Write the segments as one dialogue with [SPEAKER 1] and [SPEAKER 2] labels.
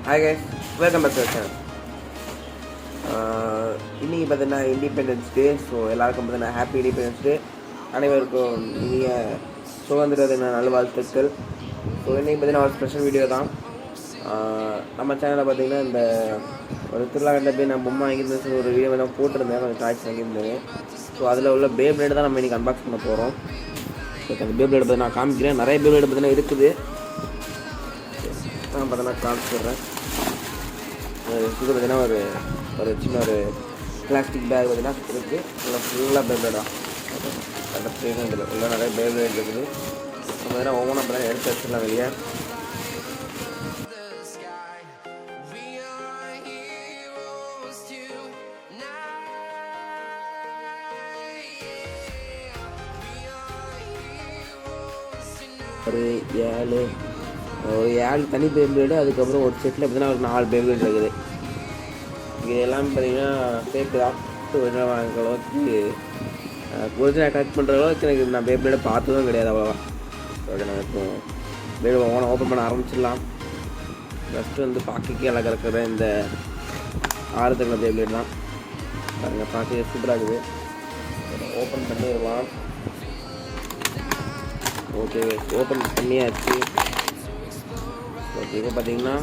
[SPEAKER 1] Hi guys, welcome back to the channel. இன்றைக்கி பார்த்தீங்கன்னா independence day. So எல்லாருக்கும் பார்த்தீங்கன்னா ஹாப்பி இண்டிபெண்டன்ஸ் டே. அனைவருக்கும் இனிய சுதந்திர தின நல்வாழ்த்துக்கள். ஸோ இன்றைக்கி பார்த்தீங்கன்னா ஒரு ஸ்பெஷல் வீடியோ தான். நம்ம சேனலில் பார்த்தீங்கன்னா இந்த ஒரு திருவிழாவில் போய் நான் பொம்மை வாங்கியிருந்தேன் ஒரு வீடியோ தான் போட்டிருந்தேன், கொஞ்சம் டாய்ஸ் வாங்கியிருந்தேன். ஸோ அதில் உள்ள பேப்ளேடு தான் நம்ம இன்றைக்கி அன்பாக்ஸ் பண்ண போகிறோம். ஸோ அந்த பேப்ளேடு பற்றி நான் காமிக்கிறேன். நிறைய பேப்ளேடு பார்த்தீங்கன்னா இருக்குது, நான் பார்த்தீங்கன்னா காமிச்சிடுறேன். இது பார்த்தீங்கன்னா ஒரு சின்ன ஒரு பிளாஸ்டிக் பேக் பார்த்தீங்கன்னா இருக்குது. நல்லா ஃபுல்லாக பேப்ளேட் தான். அந்த ஃப்ரீதான் இதில் உள்ள நிறைய பேப்ளேட் இருக்குது. நம்ம பார்த்தீங்கன்னா ஒவ்வொன்றும் பார்த்தீங்கன்னா எடுத்து வச்சிடலாம் வெளியே. ஒரு ஏழு தனி பேப்ளேடு, அதுக்கப்புறம் ஒரு செட்டில் பார்த்தீங்கன்னா ஒரு 4 பேப்ளேட் இருக்குது. இது எல்லாமே பார்த்தீங்கன்னா சேஃப்டி தான். ஒரிஜினல் வாங்குற அளவுக்கு ஒரிஜினல் கலெக்ட் பண்ணுற அளவுக்கு எனக்கு நான் பேப்ளேடை பார்த்ததும் கிடையாது அவ்வளோவா. ஓகே, நான் இப்போ பேப்ளேட் ஓப்பன் பண்ண ஆரம்பிச்சிடலாம். ஃபஸ்ட்டு வந்து பாக்கிக்கு அழகாக இருக்கிற இந்த 6 தங்க பேப்ளேட் தான் பாருங்கள், பார்க்க சூப்பராக இருக்குது. ஓப்பன் பண்ணிடலாம். ஓகே, ஓப்பன் பண்ணியாச்சு. ஓகே, இப்போ பார்த்தீங்கன்னா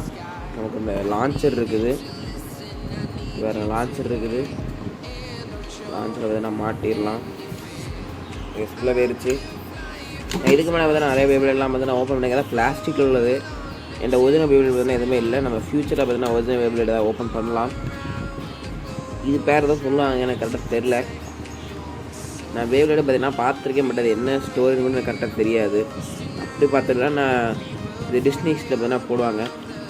[SPEAKER 1] நமக்கு இந்த லான்ச்சர் இருக்குது, வேறு லான்ச்சர் இருக்குது. லான்ச்சரை பார்த்தீங்கன்னா மாட்டிடலாம். ஃபுல்லாக வேறிச்சு. இதுக்கு மேலே பார்த்தீங்கன்னா நிறைய பேப்ளேட்லாம் பார்த்தீங்கன்னா ஓப்பன் பண்ணிக்கிறேன். பிளாஸ்டிக்கில் உள்ளது. என்கிட்ட ஒரிஜினல் பேப்ளேட் பார்த்தீங்கன்னா எதுவுமே இல்லை. நம்ம ஃப்யூச்சரில் பார்த்தீங்கன்னா ஒரிஜினல் பேப்ளேட் தான் ஓப்பன் பண்ணலாம். இது பேர் தான் சொல்லுவாங்க, எனக்கு கரெக்டாக தெரில. நான் பேப்ளேட் பார்த்தீங்கன்னா பார்த்துருக்கேன், பட் அது என்ன ஸ்டோரின்னு கூட எனக்கு கரெக்டாக தெரியாது. அப்படி பார்த்துக்கலாம். நான் இது டிஸ்னி ஹிஸ்டில் பார்த்தீங்கன்னா போடுவாங்க,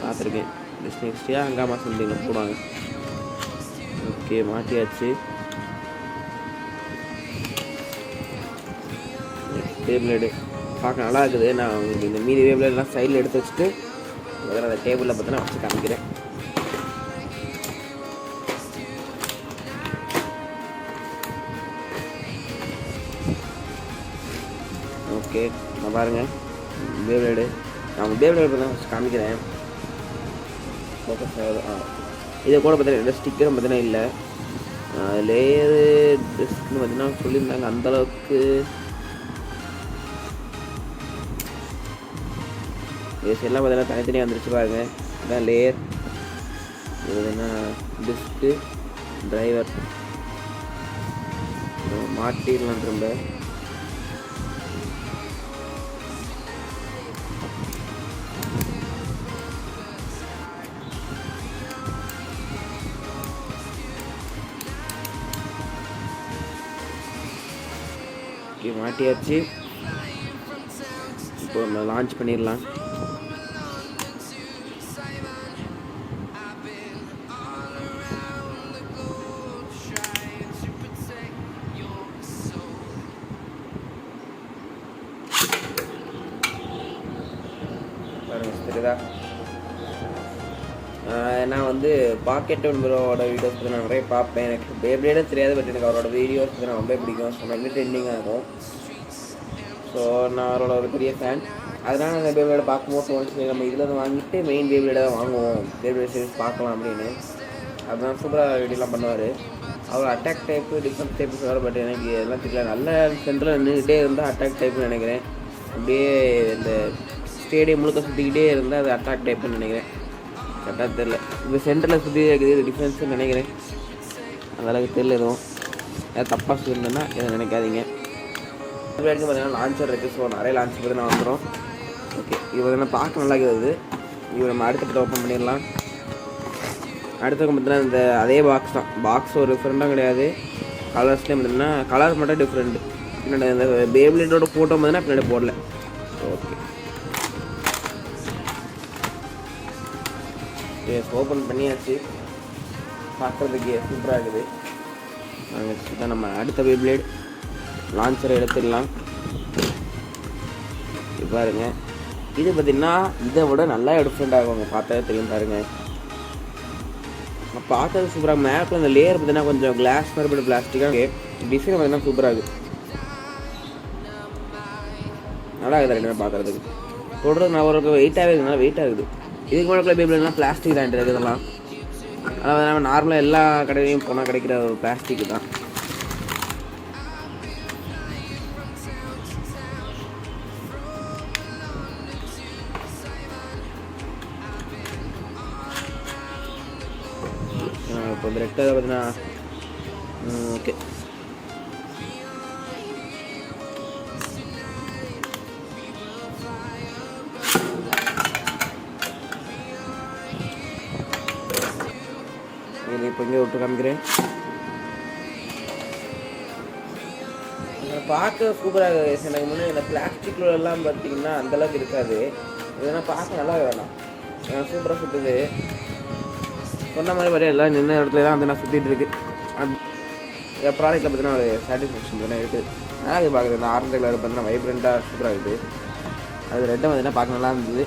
[SPEAKER 1] பார்த்துருக்கேன். டிஸ்னி ஹிஸ்டியாக ஹங்காமா சம்திங்கில் போடுவாங்க. ஓகே, மாட்டியாச்சு. பேப்ளேடு பார்க்க நல்லா இருக்குது. நான் உங்களுக்கு இந்த மீதி பேப்ளேட்லாம் சைடில் எடுத்து வச்சுட்டு முதல்ல அந்த டேபிளில் பார்த்தீங்கன்னா வச்சு காமிக்கிறேன். ஓகே, நான் பாருங்கள் பேப்ளேடு. நான் பேப்ளேடு பார்த்தீங்கன்னா காமிக்கிறேன். ஃபோக்கஸ் இதை கூட பார்த்தீங்கன்னா ஸ்டிக்கரும் பார்த்தீங்கன்னா இல்லை. லேயரு ட்ரெஸ்ன்னு பார்த்தீங்கன்னா சொல்லியிருந்தாங்க. அந்தளவுக்கு எல்லாம் பார்த்தீங்கன்னா தனித்தனியாக வந்துருச்சு பாருங்க. இதான் லேயர், இது பார்த்தீங்கன்னா டிஸ்க்கு, டிரைவர் மாட்டிடலாம் திரும்ப. மாட்டியாச்சு. இப்போ நம்ம லான்ச் பண்ணிடலாம். தெரியுதா? நான் வந்து பாக்கெட் ப்ரோவோட வீடியோஸ் பற்றி நான் நிறைய பார்ப்பேன். எனக்கு பேப்ளேடும் தெரியாது, பட் எனக்கு அவரோட வீடியோஸ் பற்றி நான் ரொம்ப பிடிக்கும். ஸோ நல்ல ட்ரெண்டிங்காக இருக்கும். ஸோ நான் அவரோட ஒரு பெரிய ஃபேன். அதனால் அந்த பேப்ளேடை பார்க்கும்போது தோணுச்சு, நம்ம இதில் வாங்கிட்டு மெயின் பேப்ளேடை தான் வாங்குவோம், பேப்ளேட் சீரிஸ் பார்க்கலாம் அப்படின்னு. அதுதான் சூப்பராக வீடியோலாம் பண்ணுவார். அவர் அட்டாக் டைப்பு, டிஃபென்ஸ் டைப்பு சொல்லுவார், பட் எனக்கு எல்லாம் தெரியல. நல்ல சென்டரில் நின்றுக்கிட்டே இருந்தால் அட்டாக் டைப்புன்னு நினைக்கிறேன். அப்படியே இந்த ஸ்டேடியம் முழுக்க சுற்றிக்கிட்டே இருந்தால் அது அட்டாக் டைப்புன்னு நினைக்கிறேன். கரெக்டாக தெரில. இப்போ சென்டரில் சுற்றி இருக்குது, இது டிஃபென்ஸ்ன்னு நினைக்கிறேன். அந்தளவுக்கு தெரியல. எதுவும் ஏதாவது தப்பாக சொல்லியிருந்தேன்னா எதை நினைக்காதீங்க. இப்போ வரைக்கும் பார்த்தீங்கன்னா லான்ச்சர் இருக்குது. ஸோ நிறைய லான்ச்சர் பார்த்தீங்கன்னா வந்துடும். ஓகே, இது பார்த்தீங்கன்னா பார்க்க நல்லா இருக்குது. இது நம்ம அடுத்த ஓப்பன் பண்ணிடலாம். அடுத்த பார்த்தீங்கன்னா இந்த அதே பாக்ஸ் தான். பாக்ஸ் ஒரு டிஃப்ரெண்ட்டாக கிடையாது. கலர்ஸ்லேயும் பார்த்தீங்கன்னா கலர் மட்டும் டிஃப்ரெண்ட். பின்னாடி இந்த பேப்ளேட்டோட ஃபோட்டோ பார்த்தீங்கன்னா பின்னாடி போடல. ஓகே, ஓப்பன் பண்ணியாச்சு. பார்க்குறதுக்கு சூப்பராக இருக்குது. நாங்கள் நம்ம அடுத்த பேப்ளேட் லான்ச்சரை எடுத்துடலாம். பாருங்க, இது பார்த்திங்கன்னா இதை விட நல்லா டிஃப்ரெண்ட் ஆகுங்க. பார்த்தாலே தெரியும் பாருங்கள். பார்த்தது சூப்பராக. மேப்பில் இந்த லேயர் பார்த்தீங்கன்னா கொஞ்சம் கிளாஸ் மாதிரி பிளாஸ்டிக்காக டிசைன் பார்த்தீங்கன்னா சூப்பராக இருக்குது. நல்லா இருக்குது ரெண்டுமே பார்க்குறதுக்கு. தொடர்ந்து நான் ஒரு வெயிட்டாகவே இருக்குதுனால வெயிட்டாக இருக்குது. இதுக்கு முன்னாடி பேபிள்லாம் பிளாஸ்டிக் தான் இதெல்லாம். அதாவது நம்ம நார்மலாக எல்லா கடையிலையும் போனால் கிடைக்கிற ஒரு பிளாஸ்டிக் தான். இப்போ இந்த ரெட் கலர் பார்த்தீங்கன்னா ஓகே. இதில் இப்போ இங்கே விட்டு காமிக்கிறேன். பார்க்க சூப்பராக எனக்கு முன்னே இந்த பிளாஸ்டிக்கில் எல்லாம் பார்த்தீங்கன்னா அந்தளவுக்கு இருக்காது. இதெல்லாம் பார்க்க நல்லா வேணாம், சூப்பராக சுற்றுது. சொன்ன மாதிரி வரையும் எல்லாம் நின்ன இடத்துல தான் வந்து நான் சுற்றிட்டு இருக்கு. என் ப்ராடக்ட்டில் பார்த்தீங்கன்னா ஒரு சாட்டிஸ்ஃபேக்ஷன் தானே இருக்குது. ஆனால் அது பார்க்குறது இந்த ஆரஞ்சு கலர் பார்த்தீங்கன்னா வைப்ரண்ட்டாக சூப்பராக இருக்குது. அது ரெட்டும் பார்த்தீங்கன்னா பார்க்க நல்லா இருந்தது.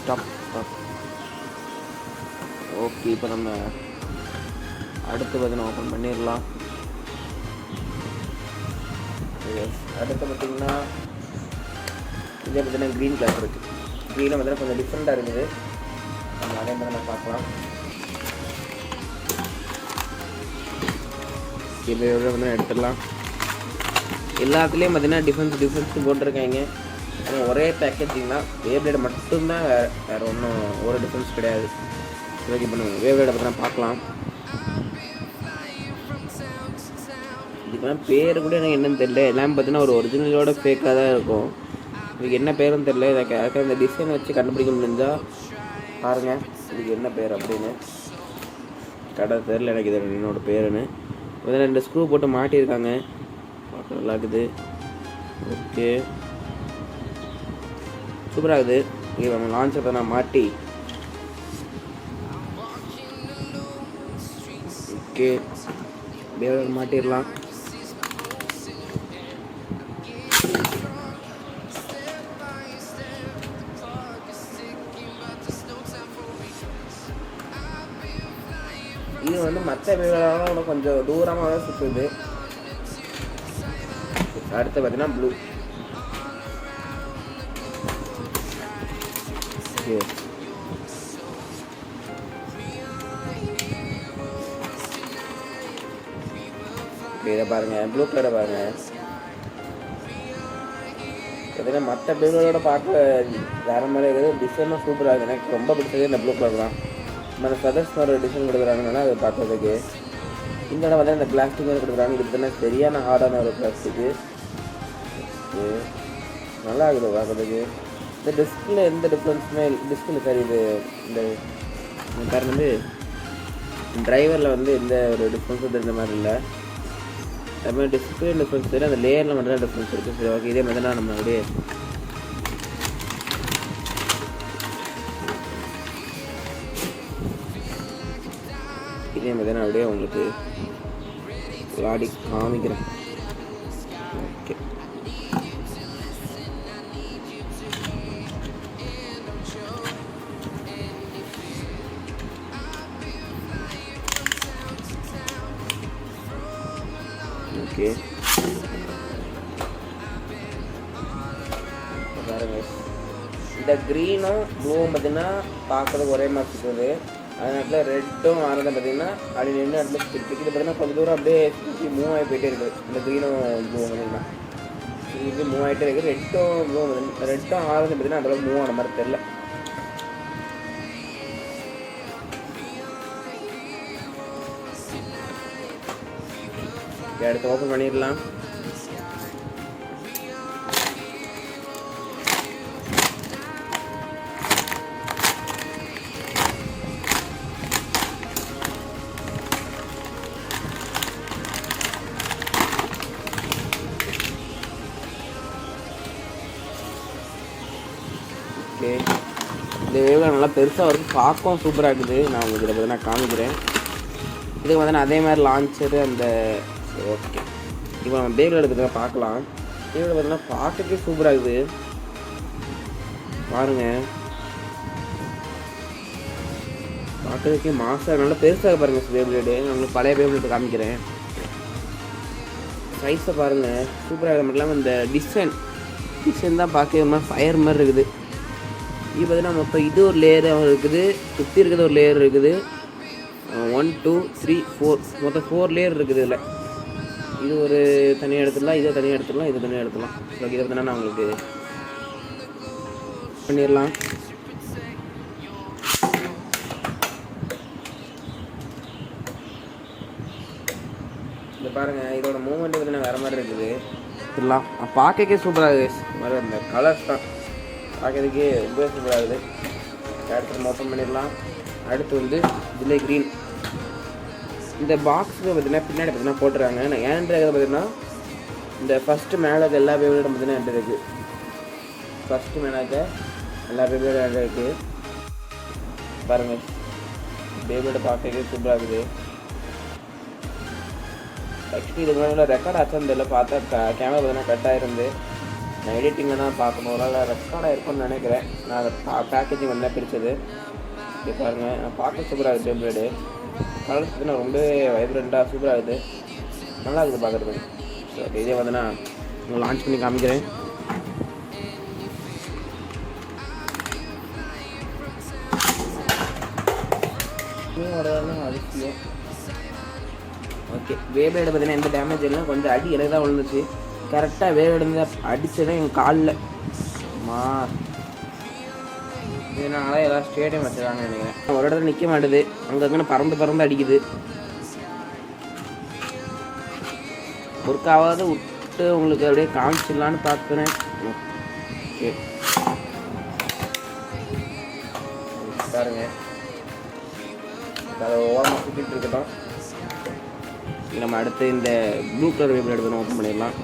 [SPEAKER 1] Stop stop. ஓகே, இப்போ நம்ம அடுத்து பார்த்தீங்கன்னா ஓப்பன் பண்ணிடலாம். அடுத்து பார்த்தீங்கன்னா இதே பார்த்தீங்கன்னா க்ரீன் கலர் இருக்குது. க்ரீனில் பார்த்தீங்கன்னா கொஞ்சம் டிஃப்ரெண்ட்டாக இருக்குது. நம்ம அதே மாதிரி நம்ம பார்க்கலாம். இப்போ வந்து எடுத்துடலாம். எல்லாத்துலேயும் பார்த்தீங்கன்னா டிஃப்ரென்ஸ் போட்டிருக்காங்க. ஆனால் ஒரே பேக்கேஜிங் தான். வேவ்லைட் மட்டும்தான், வேறு ஒன்றும் ஒரு டிஃப்ரென்ஸ் கிடையாது. ஓகே, இப்போ நம்ம வேவ்லைட் பார்த்தீங்கன்னா பார்க்கலாம். இதுக்கெல்லாம் பேர் கூட எனக்கு என்னன்னு தெரியல. எல்லாம் பார்த்தீங்கன்னா ஒரு ஒரிஜினலோட ஃபேக்காக தான் இருக்கும். இதுக்கு என்ன பேருன்னு தெரியல. இதை இந்த டிசைன் வச்சு கண்டுபிடிக்க முடிஞ்சால் பாருங்கள் இதுக்கு என்ன பேர் அப்படின்னு. கடை தெரியல எனக்கு இது என்னோட பேருன்னு. இதில் 2 ஸ்க்ரூ போட்டு மாட்டியிருக்காங்க, பார்க்க நல்லா இருக்குது. ஓகே, சூப்பராக இருக்குது. இங்கே நம்ம லான்ச்சை நான் மாட்டி ஓகே மாட்டிடலாம். இது வந்து மற்ற பேரோட கொஞ்சம் தூரமாக தான் சுற்றுது. அடுத்து பார்த்தீங்கன்னா ப்ளூ. இதை பாருங்கள், ப்ளூ கலரை பாருங்கள். பார்த்தீங்கன்னா மற்ற பேரோட பார்க்க வேறு மாதிரி இருக்குது. டிசைனும் சூப்பராக இருக்குது. எனக்கு ரொம்ப பிடிச்சது இந்த ப்ளூ கலர் தான். நம்ம சதர்ஸ் ஒரு டிசைன் கொடுக்குறாங்கன்னா அது பார்க்கறதுக்கு. இந்த இடம் வந்து இந்த பிளாஸ்டிக் மாதிரி கொடுக்குறாங்க. இது பார்த்தீங்கன்னா சரியான ஹார்டான ஒரு பிளாஸ்டிக்கு. நல்லா இருக்குது பார்க்கறதுக்கு. இந்த டிஸ்கில் எந்த டிஃப்ரென்ஸுமே டிஸ்கில் சரி இது இந்த பேர் வந்து டிரைவரில் வந்து எந்த ஒரு டிஃப்ரென்ஸும் தெரிஞ்ச மாதிரி இல்லை. அது மாதிரி டிஸ்பிளே டிஃப்ரென்ஸ் தெரியும், அந்த லேயரில் மட்டும் தான் டிஃப்ரென்ஸ் இருக்குது. சரி ஓகே, இதே மாதிரி தான் நம்ம அப்படியே இதே மாதிரி நான் அப்படியே உங்களுக்கு விளாடி காமிக்கிறேன். ஓகே, ஓகே பாருங்க. இந்த க்ரீனும் ப்ளூவும் பார்த்தீங்கன்னா பார்க்குறதுக்கு ஒரே மாதிரி இருக்குது. அதனால ரெட்டும் ஆனதை பார்த்தீங்கன்னா அப்படி நின்று இடத்துல சுற்றிட்டு இது பார்த்தீங்கன்னா கொஞ்சம் தூரம் அப்படியே சுற்றி மூவ் ஆகி போயிட்டே இருக்குது. இந்த க்ரீனும் ப்ளூவும் பார்த்தீங்கன்னா இது மூவ் ஆகிட்டே இருக்குது. ரெட்டும் ஆனது பார்த்தீங்கன்னா அந்தளவுக்கு மூவ் ஆன மாதிரி தெரில. அடுத்து ஓப்பன் பண்ணிடலாம். ஓகே, இந்த வேவ்ல நல்லா பெருசாக வரும், பார்க்கவும் சூப்பராக இருக்குது. நான் உங்களுக்கு இதை பற்றி நான் காமிக்கிறேன். இதுக்கு வந்து அதே மாதிரி லான்ச்சரு அந்த ஓகே. இப்போ நம்ம பேபிள் எடுக்கிறத பார்க்கலாம். பேபிள் பார்த்தீங்கன்னா பார்க்கறதுக்கே சூப்பராக இருக்குது பாருங்கள். பார்க்கறதுக்கே மாசாக நல்லா பெருசாக பாருங்கள் பேபிளேடு. நான் உங்களுக்கு பழைய பேபிளேட்டு காமிக்கிறேன். சைஸை பாருங்கள், சூப்பராக இருக்குது. மட்டும் இல்லாமல் இந்த டிசைன் டிசைன் தான் பார்க்க ஒரு மாதிரி ஃபயர் மாதிரி இருக்குது. இது பார்த்தீங்கன்னா மொத்தம் இது ஒரு லேயர் இருக்குது, சுற்றி இருக்கிறது ஒரு லேயர் இருக்குது. 1 2 3 4 மொத்தம் 4 லேயர் இருக்குது. இதில் இது ஒரு தனியாக எடுத்துடலாம், இதை தனியாக எடுத்துடலாம், இதை தனியாக எடுத்துடலாம். ஓகே, இதை பார்த்தீங்கன்னா நான் உங்களுக்கு பண்ணிடலாம். இது பாருங்கள், இதோட மூமெண்ட் பார்த்தீங்கன்னா வேறு மாதிரி இருக்குது. இதெல்லாம் பார்க்கவே சூப்பராக இருக்குது. மாதிரி அந்த கலர்ஸ் தான் பார்க்கறதுக்கே ரொம்ப சூப்பராக இருக்குது. அடுத்து ஓப்பன் பண்ணிடலாம். அடுத்து வந்து இதில் க்ரீன். இந்த பாக்ஸுக்கு பார்த்தீங்கன்னா பின்னாடி பார்த்தீங்கன்னா போட்டுருக்காங்க. நான் ஏன்றது பார்த்தீங்கன்னா இந்த ஃபஸ்ட்டு மேலே எல்லா பேபியோட பார்த்தீங்கன்னா என்கிட்ட இருக்குது. ஃபஸ்ட்டு மேலே எல்லா பேபியோட என்கிட்ட இருக்குது. பாருங்கள், பேபியோட பார்க்கவே சூப்பராக இருக்குது. ஆக்சுவலி இதுக்கு முன்னாடி ரெக்கார்ட் ஆச்சுன்னு தெரியல, பார்த்தா கேமரா பார்த்தீங்கன்னா கட் ஆகிருந்து. நான் எடிட்டிங்கில் தான் பார்க்கணும், ஒரு நாள் ரெக்கார்டாக இருக்கும்னு நினைக்கிறேன். நான் அதை பேக்கேஜிங் வந்து பிரித்தது. இது பாருங்கள், நான் பார்க்க சூப்பராக இருக்குது. பேபியோடு கலர்ஸ் பார்த்தீங்கன்னா ரொம்ப வைப்ரண்ட்டாக சூப்பராக இருக்குது, நல்லா இருக்குது பார்க்குறதுக்கு. ஸோ இதே வந்து நான் உங்களுக்கு லான்ச் பண்ணி காமிக்கிறேன். அதிசயம். ஓகே, வேவேடு பார்த்தீங்கன்னா எந்த டேமேஜ் இல்லைனா கொஞ்சம் அடி எனக்கு தான் விழுந்துச்சு. கரெக்டாக வேவேடு இருந்து அடித்ததான் எங்கள் காலில். இதனால ஏதாவது ஸ்டேடியம் வச்சுருக்காங்க நினைக்கிறேன். ஒரு இடத்துல நிற்க மாட்டுது, அங்கங்கே பறந்து அடிக்குது. ஒர்க்காவது விட்டு உங்களுக்கு அப்படியே காமிச்சிடலான்னு பார்க்குறேன். ஓகே பாருங்க, அதை ஓரமாக சுற்றிட்டு இருக்கட்டும். நம்ம அடுத்து இந்த ப்ளூ கலர் வேபிள் எடுத்து ஓப்பன் பண்ணிடலாம்.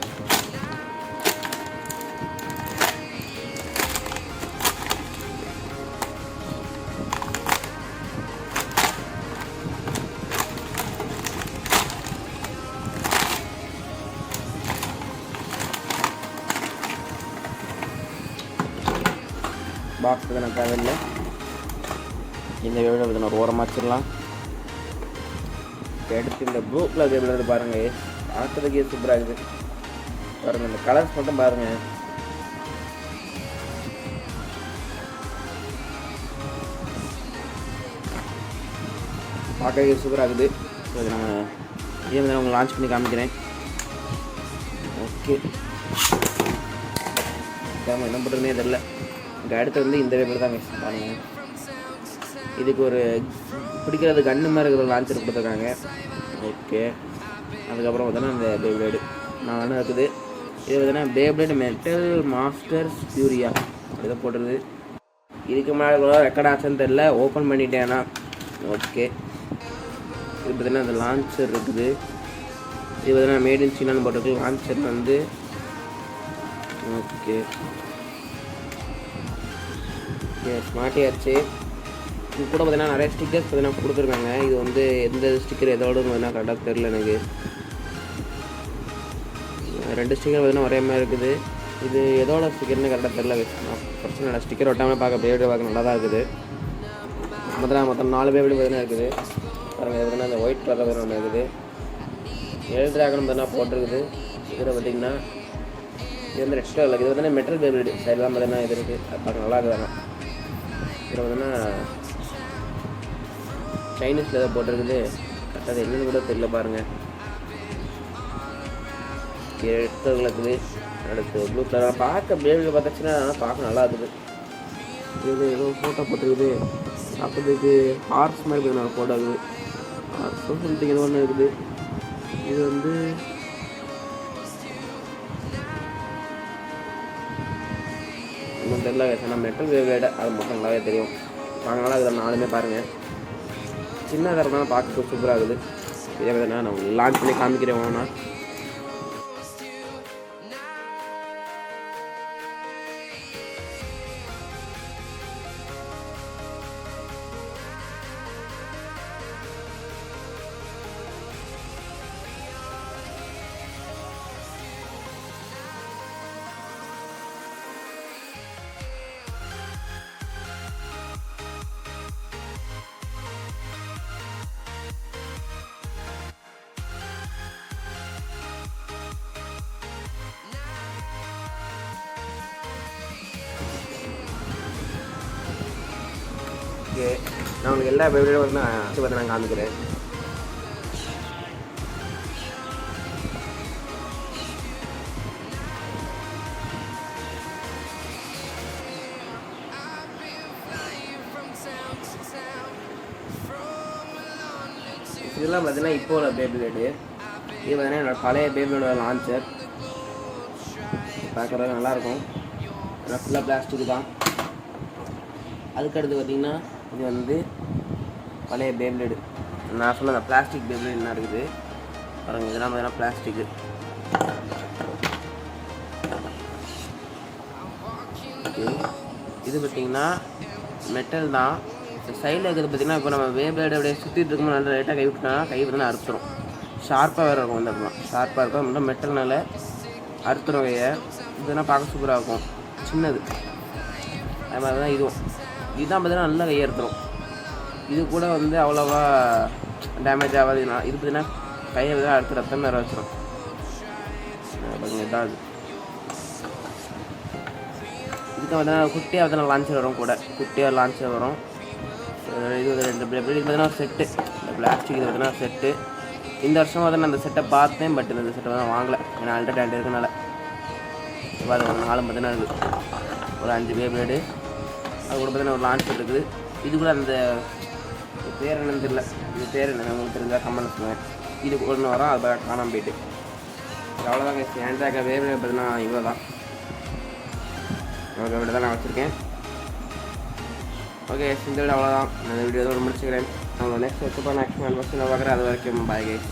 [SPEAKER 1] பாக்ஸ் தான் தேவையில்லை. இந்த வேபிள் வந்து ஒரு ஓரமாக வச்சிடலாம். எடுத்து இந்த ப்ளூ கலர் வேபிள் எடுத்து பாருங்கள், பார்க்கறதுக்கே சூப்பராக இருக்குது. பாருங்கள், இந்த கலர்ஸ் மட்டும் பாருங்கள். பார்க்கறதுக்கே சூப்பராக இருக்குது. ஸோ இது நம்ம இதே மாதிரி உங்களுக்கு லான்ச் பண்ணி காமிக்கிறேன். ஓகே, என்ன பண்ணுறதுனே தெரில. இங்கே அடுத்து வந்து இந்த வேபிள் தான் மிக்ஸ் பாருங்கள். இதுக்கு ஒரு பிடிக்கிறது கன்று மாதிரி இருக்கிற லான்ச்சர் கொடுத்துருக்காங்க. ஓகே, அதுக்கப்புறம் பார்த்தோன்னா இந்த பேப்ளேடு நான் இருக்குது. இது பார்த்தீங்கன்னா பேப்ளேடு மெட்டல் மாஸ்டர்ஸ் ஃபியூரியா இதை போட்டுருது. இதுக்கு மேலே ரெக்கார்ட் ஆச்சுன்னு தெரில, ஓப்பன் பண்ணிட்டேன்னா. ஓகே, இது பார்த்தீங்கன்னா இந்த லான்ச்சர் இருக்குது. இது பார்த்தீங்கன்னா மேட் இன் சீனான்னு போட்டிருக்கு. லான்ச்சர் வந்து ஓகே ஸ்மார்ட்டே ஆச்சு. இது கூட பார்த்தீங்கன்னா நிறைய ஸ்டிக்கர்ஸ் பார்த்தீங்கன்னா கொடுத்துருக்காங்க. இது வந்து எந்த ஸ்டிக்கர் எதோடு பார்த்தீங்கன்னா கரெக்டாக தெரில எனக்கு. 2 ஸ்டிக்கர் பார்த்தீங்கன்னா ஒரே மாதிரி இருக்குது. இது எதோட ஸ்டிக்கர்னு கரெக்டாக தெரில. பிரச்சனை இல்லை, ஸ்டிக்கர் ஒட்டாமல் பார்க்க பேபிள் பார்க்க நல்லா தான் இருக்குது. மொத்தம் 4 பேபிள் பார்த்தீங்கன்னா இருக்குது. பாருங்கள், இது பார்த்தீங்கன்னா இந்த ஒயிட் கலர் ஒன்று இருக்குது. எல் ட்ராகன் பார்த்தீங்கன்னா போட்டிருக்குது. இதில் பார்த்தீங்கன்னா இது வந்து ரெட் கலர். இது பார்த்தீங்கன்னா மெட்டல் பேபிள் சைடெலாம் பார்த்தீங்கன்னா இது இருக்குது. அது பார்க்க நல்லா இருக்குதாங்க. இதில் பார்த்தீங்கன்னா சைனீஸில் எதாவது போட்டிருக்குது, கரெக்டாக என்னென்னு கூட தெரியல. பாருங்கள், ரெட் கலரில் இருக்குது. அடுத்து ப்ளூ கலராக பார்க்க பேபிள் பார்த்தாச்சுன்னா பார்க்க நல்லா இருக்குது. இது ஏதோ ஃபோட்டோ போட்டிருக்குது, பார்க்கறதுக்கு ஹார்ஸ் மாதிரி போய் ஃபோட்டோ இருக்குது. ஹார்ஸ் சம்திங் ஏதோ ஒன்று இருக்குது. இது வந்து ஒன்றும் தெரியல. ஆனால் மெட்டல் வேவிட அது மட்டும் நல்லாவே தெரியும். வாங்கினாலும் அதில் 4மே பாருங்கள், சின்னதாக இருந்தாலும் பார்க்க சூப்பராக இருக்குது. இதே மாதிரி நான் உங்களுக்கு லான்ச் பண்ணி காமிக்கிறேன். வேணா ஓகே, நான் உங்களுக்கு எல்லா பேபியோட வந்து நான் காமிக்கிறேன். இதெல்லாம் பார்த்தீங்கன்னா இப்போ உள்ள பேபிலேடு. இது பார்த்தீங்கன்னா என்னோட பழைய பேபியோட லான்ச்சர். பார்க்குறது நல்லாயிருக்கும். ஃபுல்லாக பிளாஸ்டிக் தான். அதுக்கடுத்து பார்த்திங்கன்னா இது வந்து பழைய பேப்லேடு. நான் சொன்ன அந்த பிளாஸ்டிக் பேப்லேடு என்ன இருக்குது பாருங்கள். இதெல்லாம் பார்த்தீங்கன்னா பிளாஸ்டிக்கு. ஓகே, இது பார்த்திங்கன்னா மெட்டல் தான். சைடில் இருக்கிறது பார்த்திங்கன்னா இப்போ நம்ம பேப்லேடு அப்படியே சுற்றிட்டு இருக்கும்போது நல்லா லைட்டாக கை விட்டோம்னா கை வந்து அறுத்துரும். ஷார்ப்பாக வேறு இருக்கும். வந்து அப்படிலாம் ஷார்ப்பாக இருக்கும். நல்லா மெட்டல்னால அறுத்துரும் கையை. இதெல்லாம் பார்க்க சூப்பராக இருக்கும். சின்னது அது மாதிரி தான் இதுவும். இதுதான் பார்த்தீங்கன்னா நல்லா கையை அறுத்துரும். இது கூட வந்து அவ்வளோவா டேமேஜ் ஆகாது. இது பார்த்தீங்கன்னா கையை தான் அடுத்து ரத்தம் வேறு வச்சிடும். இதான் அது. இதுக்கு பார்த்தீங்கன்னா குட்டியாக பார்த்தீங்கன்னா லான்ச்சர் வரும். கூட குட்டியாக லான்ச்சர் வரும். இது வந்து 2 பேப்லேட். இது பார்த்தீங்கன்னா செட்டு. இந்த பிளாஸ்டிக் இது பார்த்தீங்கன்னா செட்டு. இந்த வருஷம் பார்த்தீங்கன்னா அந்த செட்டை பார்த்தேன். பட் இந்த செட்டை தான் வாங்கலை. ஏன்னா ஆல்ரெடி 2 இருக்கனால. பாருங்க, 4 பார்த்தீங்கன்னா இருக்குது. ஒரு 5 பேப்லேடு. அது கூட பார்த்தீங்கன்னா ஒரு லான்ச்சர் இருக்குது. இது கூட அந்த பேர் என்னன்னு தெரியல. இது பேர் என்ன உங்களுக்கு தெரிஞ்சால் கமெண்ட் சொல்லுவேன். இது ஒன்று வரும். அது காணாமல் போயிட்டு. அவ்வளோதாங்க. ஹேண்ட்பேக் பேப்லேட் பார்த்தீங்கன்னா இவ்வளோ தான். ஓகே, இப்படி தான் நான் வச்சுருக்கேன். ஓகே, இந்த வீடியோ அவ்வளோதான். நான் இந்த வீடியோ முடிச்சுக்கிறேன். நான் நெக்ஸ்ட் வச்சுப்பா நெக்ஸ்ட் பார்க்குறேன். அது வரைக்கும் பாய் கைஸ்.